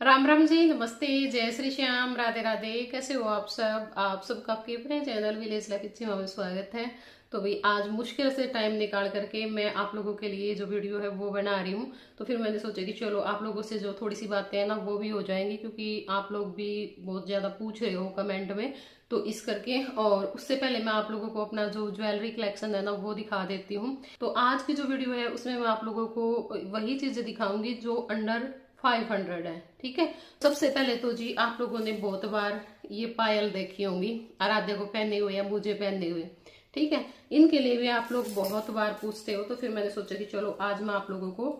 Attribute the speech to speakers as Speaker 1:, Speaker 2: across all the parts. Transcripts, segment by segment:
Speaker 1: राम राम जी, नमस्ते, जय श्री श्याम, राधे राधे। कैसे हो आप सबका आपके अपने चैनल विलेज लाइफ इच्छा में स्वागत है। तो भाई आज मुश्किल से टाइम निकाल करके मैं आप लोगों के लिए जो वीडियो है वो बना रही हूँ। तो फिर मैंने सोचा कि चलो आप लोगों से जो थोड़ी सी बातें हैं ना वो भी हो जाएंगी, क्योंकि आप लोग भी बहुत ज्यादा पूछ रहे हो कमेंट में। तो इस करके, और उससे पहले मैं आप लोगों को अपना जो ज्वेलरी कलेक्शन है ना वो दिखा देती हूँ। तो आज की जो वीडियो है उसमें मैं आप लोगों को वही चीजें दिखाऊंगी जो अंडर 500 है। ठीक है। सबसे पहले तो जी आप लोगों ने बहुत बार ये पायल देखी होंगी, आराध्या को पहने हुए या मुझे पहने हुए। ठीक है। इनके लिए भी आप लोग बहुत बार पूछते हो, तो फिर मैंने सोचा कि चलो आज मैं आप लोगों को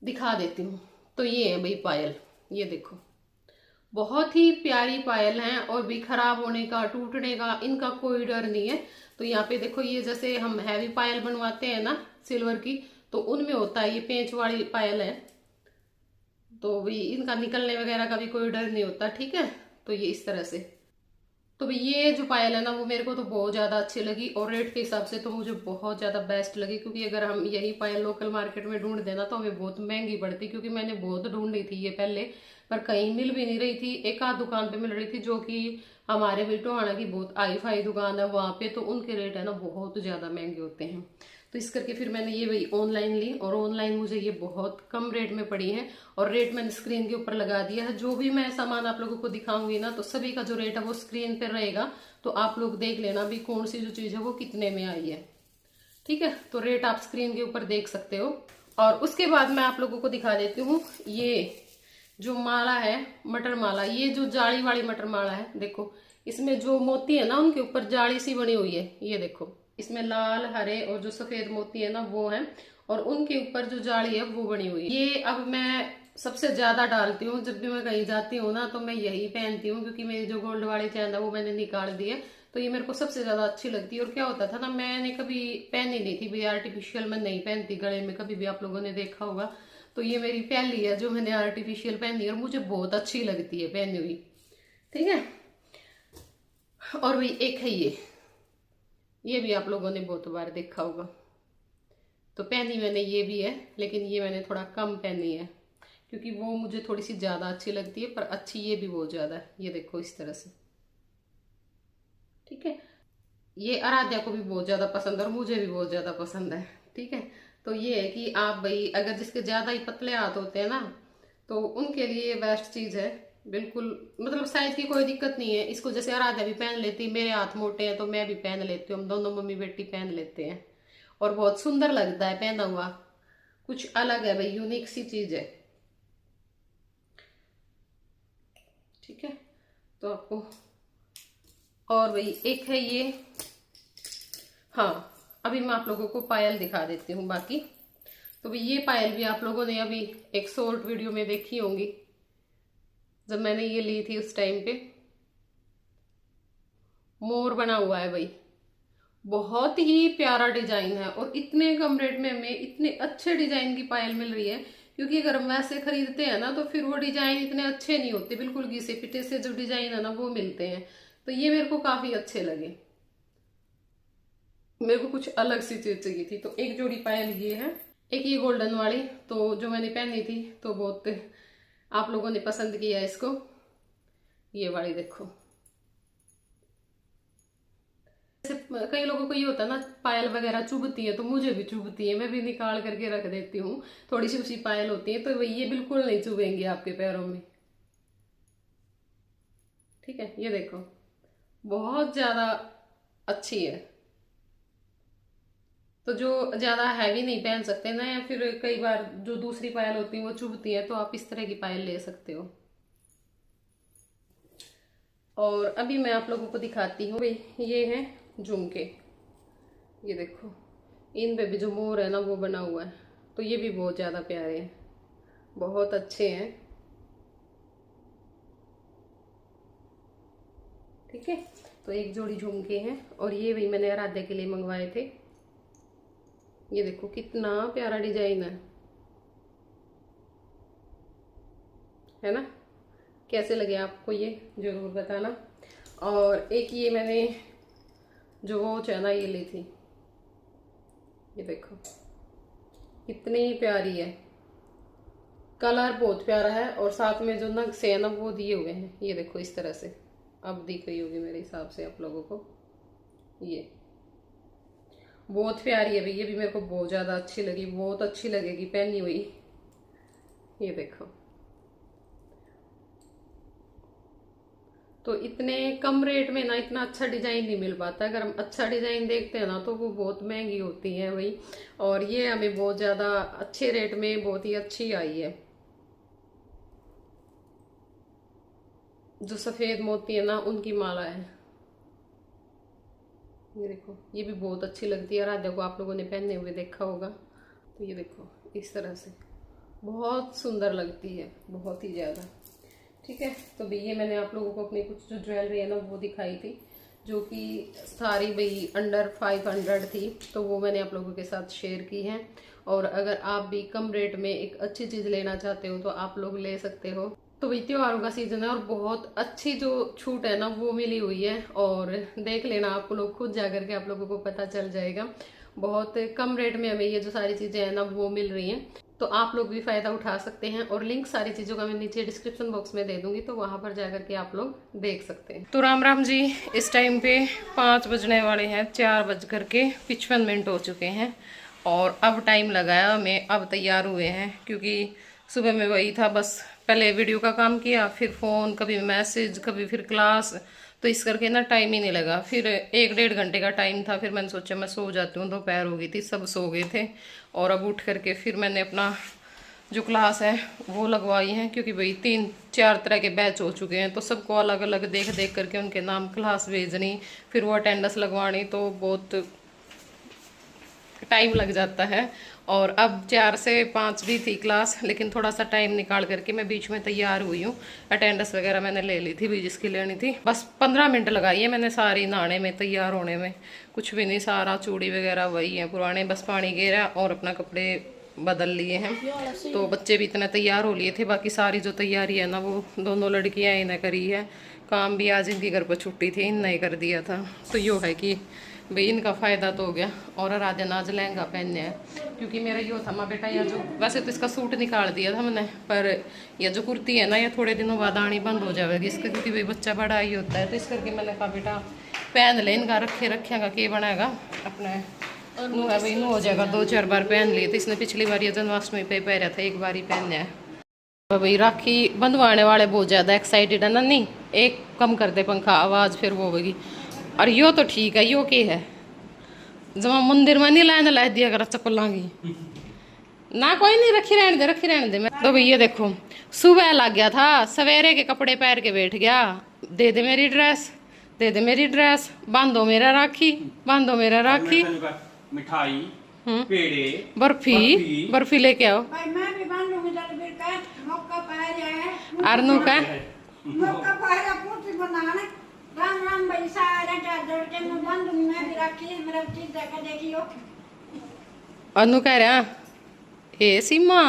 Speaker 1: दिखा देती हूँ। तो ये है भाई पायल, ये देखो, बहुत ही प्यारी पायल है और भी खराब होने का टूटने का इनका कोई डर नहीं है। तो यहाँ पे देखो, ये जैसे हम हैवी पायल बनवाते हैं ना सिल्वर की, तो उनमें होता है ये पेंच वाली पायल है। तो भी इनका निकलने वगैरह का भी कोई डर नहीं होता। ठीक है। तो ये इस तरह से। तो भी ये जो पायल है ना वो मेरे को तो बहुत ज्यादा अच्छी लगी, और रेट के हिसाब से तो मुझे बहुत ज्यादा बेस्ट लगी, क्योंकि अगर हम यही पायल लोकल मार्केट में ढूंढ देना तो हमें बहुत महंगी पड़ती, क्योंकि मैंने बहुत ढूंढी थी ये पहले, पर कहीं मिल भी नहीं रही थी। एक आध दुकान पे मिल रही थी, जो कि हमारे बिल्टोहाना की बहुत आई फाई दुकान है वहां पे, तो उनके रेट है ना बहुत ज्यादा महंगे होते हैं। तो इस करके फिर मैंने ये वही ऑनलाइन ली, और ऑनलाइन मुझे ये बहुत कम रेट में पड़ी है। और रेट मैंने स्क्रीन के ऊपर लगा दिया है। जो भी मैं सामान आप लोगों को दिखाऊंगी ना, तो सभी का जो रेट है वो स्क्रीन पर रहेगा। तो आप लोग देख लेना भी कौन सी जो चीज है वो कितने में आई है। ठीक है। तो रेट आप स्क्रीन के ऊपर देख सकते हो। और उसके बाद मैं आप लोगों को दिखा देती हूँ ये जो माला है, मटर माला। ये जो जाली वाली मटर माला है, देखो इसमें जो मोती है ना उनके ऊपर जाली सी बनी हुई है। ये देखो, इसमें लाल हरे और जो सफेद मोती है ना वो है, और उनके ऊपर जो जाली है वो बनी हुई है। ये अब मैं सबसे ज्यादा डालती हूँ जब भी मैं कहीं जाती हूँ ना, तो मैं यही पहनती हूँ, क्योंकि मेरी जो गोल्ड वाली चैन है वो मैंने निकाल दी है। तो ये मेरे को सबसे ज्यादा अच्छी लगती है। और क्या होता था ना, मैंने कभी पहनी नहीं थी भाई आर्टिफिशियल, मैं नहीं पहनती गले में, कभी भी आप लोगों ने देखा होगा। तो ये मेरी पहली है जो मैंने आर्टिफिशियल पहनी है, और मुझे बहुत अच्छी लगती है पहनी हुई। ठीक है। और भाई एक है ये भी आप लोगों ने बहुत बार देखा होगा। तो पहनी मैंने ये भी है, लेकिन ये मैंने थोड़ा कम पहनी है, क्योंकि वो मुझे थोड़ी सी ज्यादा अच्छी लगती है, पर अच्छी ये भी बहुत ज्यादा है। ये देखो इस तरह से। ठीक है। ये आराध्या को भी बहुत ज्यादा पसंद है और मुझे भी बहुत ज्यादा पसंद है। ठीक है। तो ये है कि आप भाई अगर जिसके ज्यादा ही पतले हाथ होते हैं ना, तो उनके लिए ये बेस्ट चीज है। बिल्कुल, मतलब साइज की कोई दिक्कत नहीं है। इसको जैसे आराध्या भी पहन लेती, मेरे हाथ मोटे हैं तो मैं भी पहन लेती हूँ, हम दोनों मम्मी बेटी पहन लेते हैं। और बहुत सुंदर लगता है पहना हुआ, कुछ अलग है भाई, यूनिक सी चीज है। ठीक है। तो आपको, और भाई एक है ये। हाँ, अभी मैं आप लोगों को पायल दिखा देती हूँ बाकी। तो भी ये पायल भी आप लोगों ने अभी एक शॉर्ट वीडियो में देखी होंगी, जब मैंने ये ली थी उस टाइम पे। मोर बना हुआ है भाई, बहुत ही प्यारा डिजाइन है, और इतने कम रेट में हमें इतने अच्छे डिजाइन की पायल मिल रही है। क्योंकि अगर हम वैसे खरीदते हैं ना तो फिर वो डिजाइन इतने अच्छे नहीं होते, बिल्कुल घिसे पिटे से जो डिजाइन है ना वो मिलते हैं। तो ये मेरे को काफी अच्छे लगे, मेरे को कुछ अलग सी चीज चाहिए थी। तो एक जोड़ी पायल ये है, एक ये गोल्डन वाली, तो जो मैंने पहनी थी तो बहुत आप लोगों ने पसंद किया इसको। ये वाली देखो, जैसे कई लोगों को ये होता है ना पायल वगैरह चुभती है, तो मुझे भी चुभती है, मैं भी निकाल करके रख देती हूँ। थोड़ी सी उसी पायल होती है, तो ये बिल्कुल नहीं चुभेंगे आपके पैरों में। ठीक है। ये देखो, बहुत ज्यादा अच्छी है। तो जो ज्यादा हैवी नहीं पहन सकते ना, या फिर कई बार जो दूसरी पायल होती है वो चुभती है, तो आप इस तरह की पायल ले सकते हो। और अभी मैं आप लोगों को दिखाती हूँ, ये है झुमके। ये देखो, इन पे भी जो मोर है ना वो बना हुआ है। तो ये भी बहुत ज्यादा प्यारे हैं, बहुत अच्छे हैं। ठीक है। तो एक जोड़ी झुमके हैं, और ये भी मैंने आराध्या के लिए मंगवाए थे। ये देखो कितना प्यारा डिजाइन है ना। कैसे लगे आपको ये जरूर बताना। और एक ये मैंने जो वॉच है ना ये ली थी। ये देखो कितनी प्यारी है, कलर बहुत प्यारा है और साथ में जो नग से है ना वो दिए हुए हैं, ये देखो इस तरह से। अब दिख रही होगी मेरे हिसाब से आप लोगों को। ये बहुत प्यारी है भाई, ये भी मेरे को बहुत ज्यादा अच्छी लगी, बहुत अच्छी लगेगी पहनी हुई। ये देखो, तो इतने कम रेट में ना इतना अच्छा डिजाइन नहीं मिल पाता। अगर हम अच्छा डिजाइन देखते हैं ना तो वो बहुत महंगी होती है भाई, और ये हमें बहुत ज्यादा अच्छे रेट में बहुत ही अच्छी आई है। जो सफेद मोती है ना उनकी माला है। ये देखो, ये भी बहुत अच्छी लगती है। राधा को आप लोगों ने पहने हुए देखा होगा, तो ये देखो इस तरह से बहुत सुंदर लगती है, बहुत ही ज्यादा। ठीक है, तो भाई ये मैंने आप लोगों को अपनी कुछ जो ज्वेलरी है ना वो दिखाई थी, जो कि सारी भाई अंडर 500 थी, तो वो मैंने आप लोगों के साथ शेयर की है। और अगर आप भी कम रेट में एक अच्छी चीज लेना चाहते हो तो आप लोग ले सकते हो। तो भाई त्योहारों का सीजन है और बहुत अच्छी जो छूट है ना वो मिली हुई है, और देख लेना आप लोग खुद जाकर के, आप लोगों को पता चल जाएगा। बहुत कम रेट में हमें ये जो सारी चीजें हैं ना वो मिल रही हैं, तो आप लोग भी फायदा उठा सकते हैं। और लिंक सारी चीजों का मैं नीचे डिस्क्रिप्शन बॉक्स में दे दूंगी, तो वहां पर जाकर के आप लोग देख सकते हैं। तो राम राम जी, इस टाइम पे 5 बजने वाले हैं, 4:55 हो चुके हैं, और अब टाइम लगाया हमें, अब तैयार हुए हैं। क्योंकि सुबह में वही था, बस पहले वीडियो का काम किया, फिर फोन, कभी मैसेज, कभी फिर क्लास, तो इस करके ना टाइम ही नहीं लगा। फिर 1-1.5 घंटे का टाइम था, फिर मैंने सोचा मैं सो जाती हूँ, दोपहर हो गई थी, सब सो गए थे। और अब उठ करके फिर मैंने अपना जो क्लास है वो लगवाई है, क्योंकि भाई 3-4 तरह के बैच हो चुके हैं, तो सबको अलग अलग देख देख करके उनके नाम क्लास भेजनी, फिर वो अटेंडेंस लगवानी, तो बहुत टाइम लग जाता है। और अब 4 से 5 भी थी क्लास, लेकिन थोड़ा सा टाइम निकाल करके मैं बीच में तैयार हुई हूँ। अटेंडेंस वगैरह मैंने ले ली थी भी, जिसकी लेनी थी। बस 15 मिनट लगाई है मैंने सारी नहाने में, तैयार होने में, कुछ भी नहीं। सारा चूड़ी वगैरह वही है पुराने, बस पानी गिरा और अपना कपड़े बदल लिए हैं। तो बच्चे भी इतना तैयार हो लिए थे। बाकी सारी जो तैयारी है ना वो दोनों लड़कियाँ इन्हें करी है। काम भी आज इनकी घर पर छुट्टी थी, इन्हें कर दिया था। तो यो है कि भाई इनका फ़ायदा तो हो गया। और राजा नाज लहंगा पहनने है, क्योंकि मेरा यो था माँ बेटा, या जो वैसे तो इसका सूट निकाल दिया था मैंने, पर यह जो कुर्ती है ना ये थोड़े दिनों बाद आनी बंद हो जाएगी इसका, क्योंकि भाई बच्चा बड़ा ही होता है। तो इस करके मैंने कहा बेटा पहन ले, इनका रखेगा के बनाएगा अपने नू है भाई, नू हो जाएगा। 2-4 बार पहन लिए थे इसने, पिछली बार ये जन्माष्टमी पे पहना था, एक बार ही पहनने है। तो भाई राखी बंधवाने वाले बहुत ज़्यादा एक्साइटेड है ना, नहीं एक कम कर दे पंखा, आवाज़ फिर वो होगी। और यो तो ठीक है, यो के है जमा मंदिर में नहीं लाइन ला दिया कर चप्पल की ना, कोई नहीं, रखी रहने दे मैं तो। भैया देखो सुबह लग गया था, सवेरे के कपड़े पहन के बैठ गया, दे दे मेरी ड्रेस, दे दे मेरी ड्रेस, बांधो मेरा राखी, बांधो मेरा राखी।
Speaker 2: मिठाई, पेड़े,
Speaker 1: बर्फी लेके आओ। अरनू का
Speaker 3: राम राम भाई, सारे चादर के मैं बंद मैं भी रखी मेरा चीज देखा देखियो।
Speaker 1: अनु कह रहा ए सीमा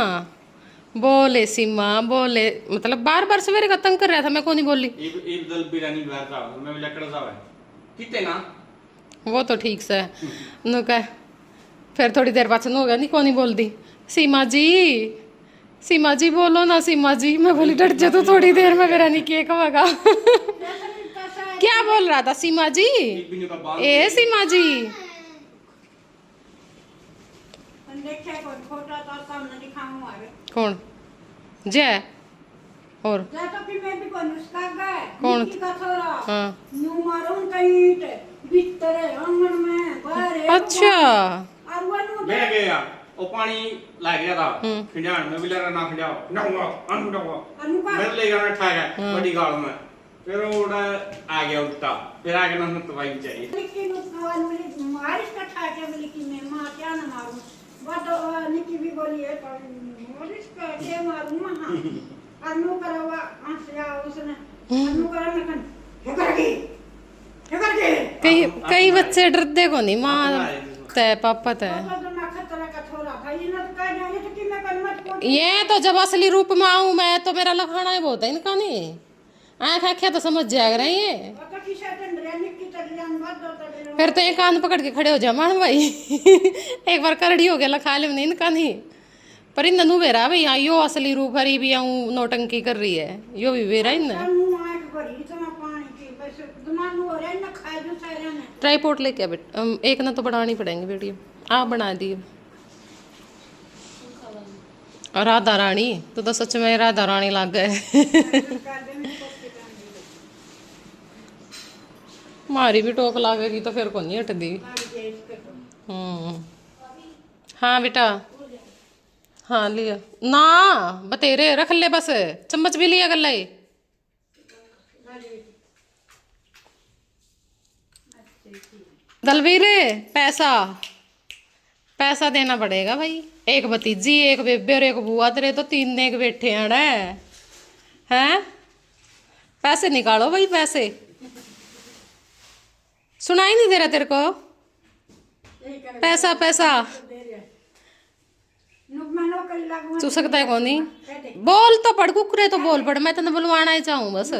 Speaker 1: बोले, सीमा बोले, मतलब बार बार सवेरे का तंग कर रहा था, मैं कौन नहीं बोली।
Speaker 2: एक दल बिरयानी बाहर का मैं लकड़ सा है कितने ना,
Speaker 1: वो तो ठीक से नु कह। फिर थोड़ी देर बाद हो गया, नहीं कौन नहीं बोल दी, सीमा जी बोलो ना सीमा जी। मैं बोली डट जा तो थोड़ी देर में बिरयानी केक होगा। क्या बोल रहा था सीमा जी, ए सीमा जी। कौन जय और कौन? हाँ अच्छा,
Speaker 2: मैं गया वो पानी ला गया था खिंजान में, बिला ना खिंजाओ नहुआ अनहुआ मैं ले गया ठा गया बड़ी गाल में, फिर वो आ गया उल्टा, फिर आगे ना दवाई चाहिए।
Speaker 3: लेकिन मारिश का ठा के बोली कि मैं मां क्या ना मारूं, बट निकी भी बोली है पर मारिश का के मारूं हां अनु करवा आसिया उसने अनु करा ना कन हे करके
Speaker 1: कई बच्चे डरते को नहीं, मां तय पापा तय। ये तो जब असली रूप में आऊं मैं तो मेरा लखाना ही बहुत है इनका, नहीं आँख आँखें तो समझ जाएगा रही है। फिर तो एक कान पकड़ के खड़े हो जा मान भाई। एक बार करड़ी हो गया लखा ले नहीं इनका, नहीं पर इन नू वेरा भाई हाँ यो असली रूप हरी भी आऊं नौटंकी कर रही है यो भी वेरा इन ट्राईपोर्ट लेके आ बेटा एक ना तो बनानी पड़ेंगे वीडियो आप बना दिए और राधा रानी तो सच में राधा रानी लग गए मारी भी टोक लागेगी तो फिर कौन नहीं हटदी हाँ बेटा हाँ लिया ना बतेरे रख ले बस चम्मच भी लिया कर ले दलवीर पैसा पैसा देना पड़ेगा भाई एक भतीजी एक बेबे और एक बुआ तेरे तो 3 नेक बैठे हैं पैसे निकालो भाई पैसे सुनाई नहीं दे रहा तेरे को पैसा पैसा तू सकता है कौन नहीं बोल तो पड़ कुकरे तो बोल पड़ मैं तेने बुलवाना ही चाहूँ बस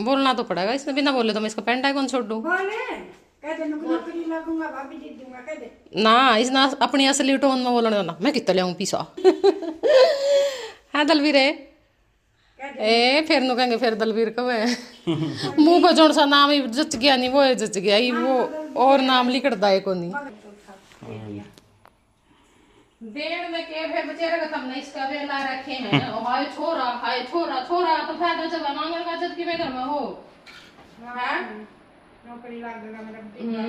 Speaker 1: बोलना तो पड़ेगा इसमें बिना बोले तो मैं इसका पेंटा कौन छोड़ दूँ ना इस ना अपनी असली टोन में बोलना ना मैं कितना लियाऊं पीसा हाँ दलवीर ए फिर नु कहेंगे फिर दलवीर कब है मुंह पर जोन सा नाम ही जच गया नहीं वो जच गया ही वो और नाम लिखता है को नहीं देर में के फिर बेचारे का तुमने इसका वेला रखे हैं हाय छोरा तो फायदा जब मांगल का जब कि मैं घर में हो हां
Speaker 3: नौकरी लगेगा मेरा भतीजा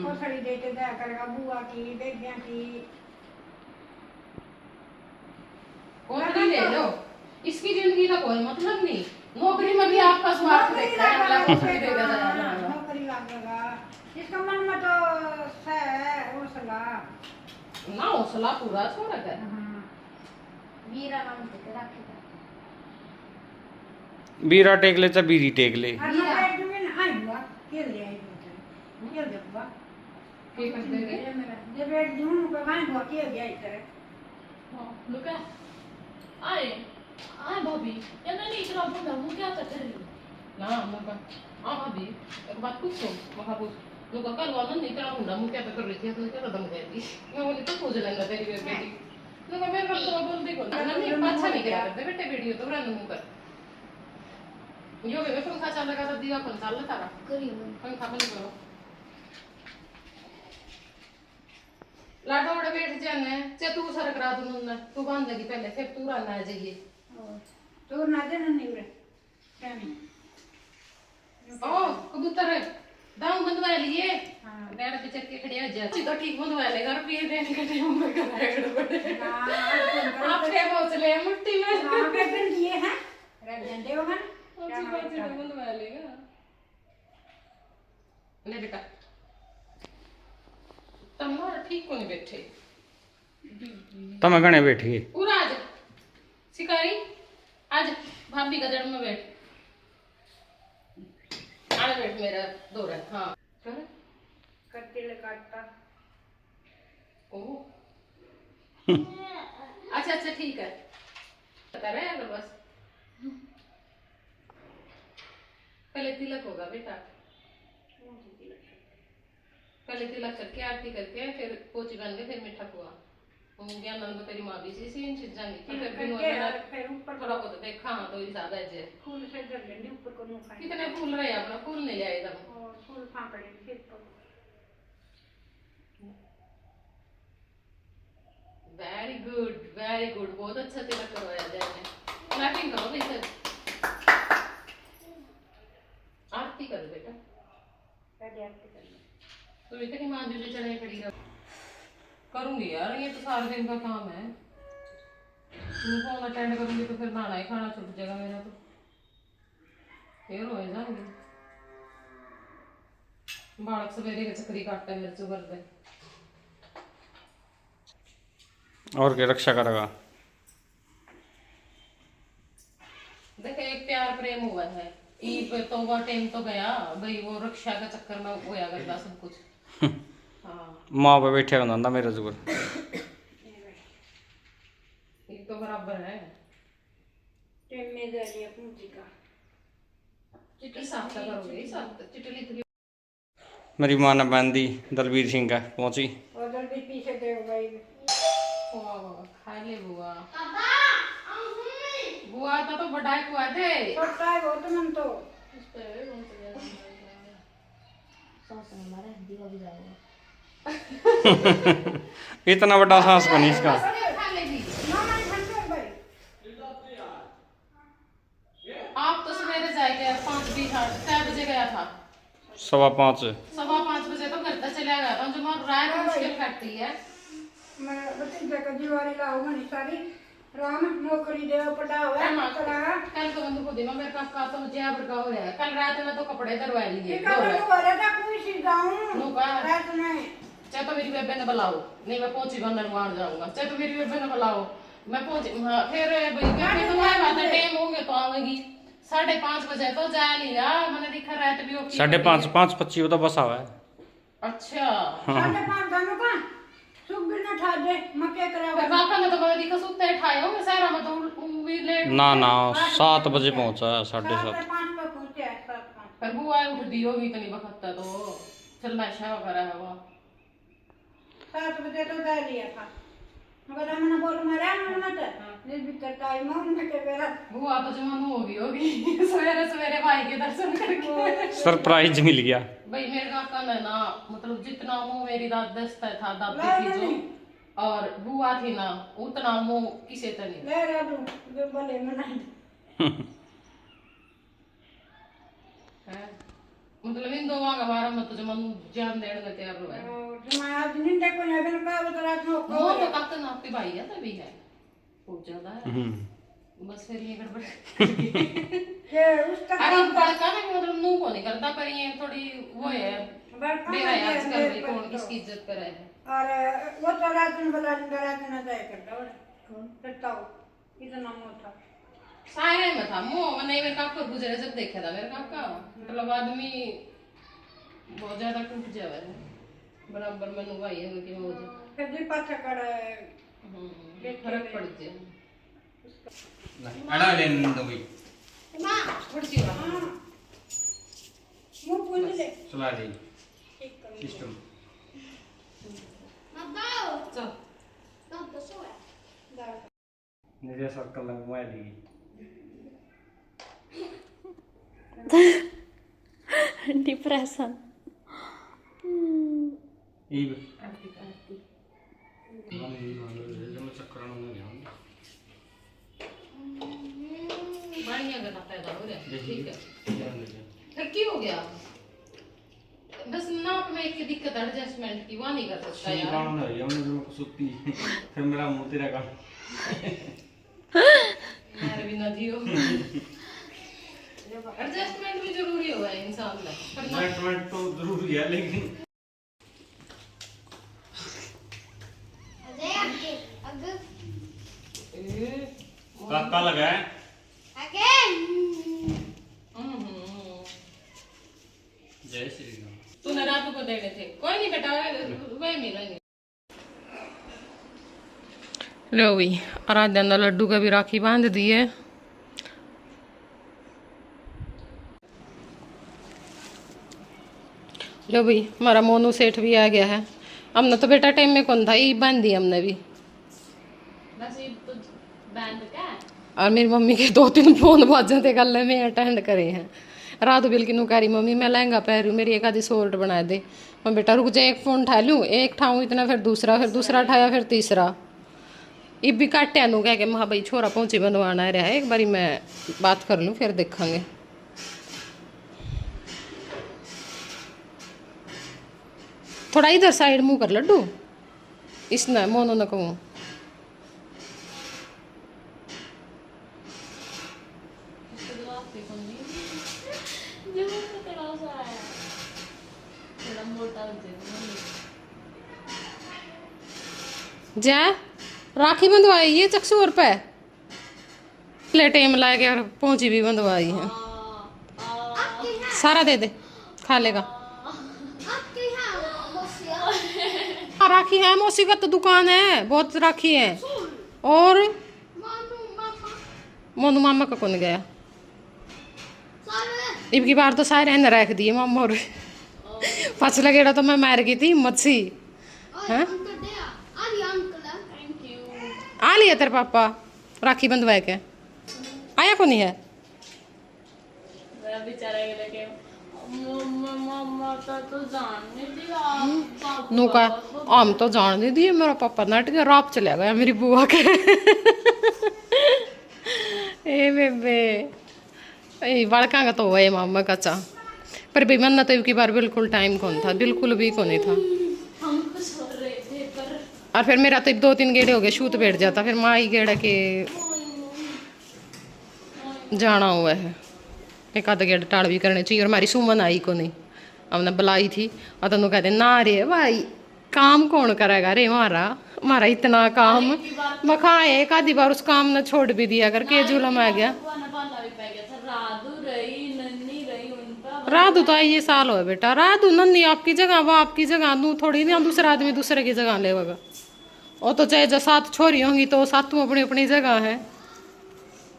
Speaker 3: और खड़ी दे के दया करेगा बुआ की बेबियां की
Speaker 1: नौकरी ले लो इसकी जिंदगी का कोई मतलब नहीं नौकरी में भी आपका स्वार्थ देखता है अगला कुछ भी देगा
Speaker 3: नौकरी लगेगा इसका मन में तो है हौसला
Speaker 1: ना हौसला पूरा छोड़ कर
Speaker 3: वीरा नाम से रखेगा
Speaker 2: बीरा टेक ले तो बीरी टेक ले
Speaker 1: के कर देंगे
Speaker 3: जब एक जून को गाय हुआ के गया इधर
Speaker 1: हां लुक आए आए भाभी ये नहीं इतना बोल रहा क्या कर रही हो ना मगर हां भाभी एक बात पूछो महा पूछ लोग कल वाला नहीं इतना मुंडा मुंह क्या कर रही थी तो क्या दम गई थी मैं बोली तो पूछ लेना तेरी बेटी लोग मेरे को तो बोल देखो ना नहीं अच्छा नहीं करा करते बेटे वीडियो तो रन मुंह कर यो वे पंखा चालू लगा तो दिया पंखा चालू तारा करियो पंखा बंद करो लाडो बड़े बैठ जाने चे तू सर करा दूं ना तू बांध लगी पहले फिर तू रहना आ जाइए
Speaker 3: तो ना देना नहीं रे क्या नहीं
Speaker 1: ओ कबूतर दाऊ बंदवा लिए हां बैठ पे चक्के खड़े हो जा तो ठीक बंदवा लेगा रुपये देने के टाइम में कराए गड़बड़ हां आप पे पहुंच ले मुट्ठी में हां
Speaker 3: बेबन दिए हैं रजन देवगन
Speaker 1: क्या बंदवा लेगा ले बेटा तमार ठीक कोनी बैठे
Speaker 2: तमे गणे बैठी
Speaker 1: पूरा आज शिकारी आज भाभी का जड़ में बैठ आड़े बैठ मेरा दौरा हाँ कर
Speaker 3: करते ले काटता
Speaker 1: ओ अच्छा ठीक है बता रहे हैं बस पहले तिलक होगा बेटा पहले तिलक करके आरती करके फिर पोची बन के फिर मीठा खुआ ज्ञान नंद तेरी माँ भी सी इन चीजां की फिर ऊपर थोड़ा बहुत देखा हाँ तो ज्यादा है
Speaker 3: फूल से जल लेंगे ऊपर को नुका
Speaker 1: कितने फूल रहे अपना फूल नहीं ले आए तब
Speaker 3: और फूल फांकड़े फिर तो
Speaker 1: वेरी गुड बहुत अच्छा तिलक करवाया जाए क्लैपिंग करो भाई सर आरती कर बेटा
Speaker 3: पहले आरती कर
Speaker 1: तो इतनी मां जी चढ़ाई खड़ी रह करूंगी यार ये तो सारे दिन का काम है फोन अटेंड करूंगी तो फिर खाना ही खाना छूट जाएगा मेरा तो फिर हो जाएंगे बालक सवेरे के चक्री काटते हैं मिर्च भर दे
Speaker 2: और क्या रक्षा करेगा
Speaker 1: देखे एक प्यार प्रेम हुआ है ईद पे तो वो टाइम तो गया भाई वो रक्षा के चक्कर में होया करता सब कुछ हाँ
Speaker 2: माँ पे बैठे होना मेरे जुगर
Speaker 1: एक तो बराबर है
Speaker 3: टाइम में दे लिया पूंजी का
Speaker 1: चिट्ठी साफ करोगे साफ चिट्ठी लिख
Speaker 2: मेरी मां ने बांधी दलबीर सिंह का पहुंची
Speaker 3: और दलबीर पीछे
Speaker 1: बुआ बुआ था तो बढ़ाई कुआ दे
Speaker 3: छोटा है वो तो मन तो
Speaker 2: इतना बड़ा सास बनी इसका।
Speaker 3: ना मैं ठंडे भाई
Speaker 1: आप तो सवेरे जाएगा 5:20 6 बजे गया था
Speaker 2: 5:15
Speaker 1: 5:15 बजे तो घर तक चला गया था जो मैं रात मुश्किल करती है
Speaker 3: मैं भतीजे को दीवारी लाऊंगा नहीं सारी राम नौकरी दे पड़ा हुआ है चला
Speaker 1: कल तो बंद को दिनों मेरे का तो जयपुर का हो रहा है कल रात में तो कपड़े धरवा लिए
Speaker 3: ये का तो बोले था कोई सी गाऊं
Speaker 1: नो का
Speaker 3: रात में
Speaker 1: चाहे तो मेरी बेबे ने बुलाओ नहीं मैं पहुंची बनने मार जाऊंगा चाहे तो मेरी बेबे ने बुलाओ मैं पहुंची फिर भाई बेबे तो आए बात टाइम हो गया तो आवेगी 5:30 बजे तो जा नहीं रहा मैंने देखा रात भी ओके
Speaker 2: 5:30 5:25 तो बस आवा है।
Speaker 1: अच्छा
Speaker 3: 5:30 दानो का सुख भी न ठा दे मके करावा
Speaker 1: फिर काका ने तो मैंने देखा सुते ठाए होंगे सारा में तो भी लेट
Speaker 2: ना 7 बजे पहुंचा है 7:30
Speaker 3: 5 पे पहुंचे 7:05
Speaker 1: पर बुआ उठ दी होगी इतनी वक्त तो चल मैं शाह करा है वो
Speaker 3: 7 बजे तो जा लिया था मगर हमने बोल मारा मत इस भीतर टाइम हो न के बेरा
Speaker 1: बुआ तो जवान होगी सवेरे सवेरे भाई के दर्शन करके
Speaker 2: सरप्राइज मिल गया।
Speaker 1: भाई मेरे काका ने ना मतलब जितना मुंह मेरी दस्ता था दादी थी जो और बुआ थी ना उतना मुंह किसे तो नहीं
Speaker 3: ले रे जो बोले मनाई
Speaker 1: मतलब इन दोवां का बारे में तो जो मन जान देने को तैयार हुआ है
Speaker 3: मैं आज नींद को नहीं अगर का तो रात में
Speaker 1: वो तो काका ना आपके भाई है तभी है बहुत ज्यादा है बस फिर ये गड़बड़
Speaker 3: ये उसका
Speaker 1: अरे बड़का ना मतलब मुंह को नहीं करता पर ये थोड़ी वो है मेरा आजकल भाई कौन किसकी इज्जत करे है
Speaker 3: और वो तो रात में बुला रात में जाए करता और कौन करता हो इतना मोटा
Speaker 1: सारे में था मुंह में नहीं मेरे काका गुजरे जब देखा था मेरे काका मतलब आदमी बहुत ज्यादा टूट जावे है बराबर में नुवाई है कि वो
Speaker 3: कभी पाछा कर
Speaker 1: फर्क पड़ जाए
Speaker 2: अड़ा लेन दो भाई
Speaker 3: मां
Speaker 1: कुर्सी वाला
Speaker 3: मुंह पूछ ले
Speaker 2: चला दे
Speaker 3: ठीक कर
Speaker 2: सिस्टम
Speaker 1: चल
Speaker 2: निजे सर्कल लगवा दी
Speaker 4: डिप्रेशन
Speaker 2: ईब
Speaker 1: आरती
Speaker 2: चक्कर
Speaker 1: बढ़िया गाना पैदा हो रहा है ठीक है फिर की हो गया बस नाक में एक दिक्कत एडजस्टमेंट की वो नहीं कर सकता यार
Speaker 2: फिर मेरा मुंह तेरा काम
Speaker 1: मेरे बिना जियो एडजस्टमेंट भी जरूरी हुआ है इंसान में
Speaker 2: एडजस्टमेंट तो जरूरी है लेकिन काका लगा है जय श्री राम
Speaker 1: तूने रातू को देने थे कोई नहीं बेटा वही मिलेंगे लो भाई आराध्या ने लड्डू का भी राखी बांध दी है लो भाई हमारा मोनू सेठ भी आ गया है हमने तो बेटा टाइम में कौन था ये बांध दी हमने भी और मेरी मम्मी के 2-3 फोन बाजे थे कल में अटेंड करे हैं रात बिल्कुल नुकारी मम्मी मैं लहंगा पहनूँ मेरी एक आधी शॉर्ट बना दे मैं बेटा रुक जा एक फ़ोन उठा लूँ एक ठाऊँ इतना फिर दूसरा उठाया फिर तीसरा ये भी काटे नू कह के महा भाई छोरा पहुँची बनवाना रहा है एक बारी मैं बात कर लूँ फिर देखेंगे थोड़ा इधर साइड मुँह कर लड्डू इसने मोनो न कहूँ जा राखी बंधवाई है चकसूर पे टाइम ला के और पहुंची भी बंधवाई है सारा दे दे खा लेगा राखी है मौसी का तो दुकान है बहुत राखी है और मोनू मामा का कौन गया इब की बार तो सारे ने रख दिए मामा और पछला गेड़ा तो मैं मार गई थी हिम्मत सी आ लिया तेरे पापा राखी बंधवाए के आया को नहीं है
Speaker 4: बेचारा ये लगे मम्मा तो जानने दिया
Speaker 1: नू का हम तो जान दे दिए मेरा पापा नट गया राप चला गया मेरी बुआ के ए बेबे ए बड़का का तो वही मामा का चा पर भी मन तो की बार बिल्कुल टाइम कौन था बिल्कुल भी को नहीं था
Speaker 4: हम कुछ हो रहे थे पर
Speaker 1: और फिर मेरा तो 2-3 गेड़े हो गए शूट बैठ जाता फिर माँ ही गेड़ा के जाना हुआ है एक आधा गेड़ा टाड़ भी करने चाहिए और हमारी सुमन आई को नहीं हमने बुलाई थी और तेन कहते ना रे भाई काम कौन करेगा रे हमारा इतना काम मैं खा एक आधी बार उस काम ने छोड़ भी दिया करके जुलम आ गया राधू तो ये साल हो बेटा राधू नन्नी आपकी जगह वो आपकी जगह नू थोड़ी ना दूसरा आदमी दूसरे की जगह लेगा वो तो चाहे जो 7 छोरी होंगी तो 7 अपनी अपनी जगह है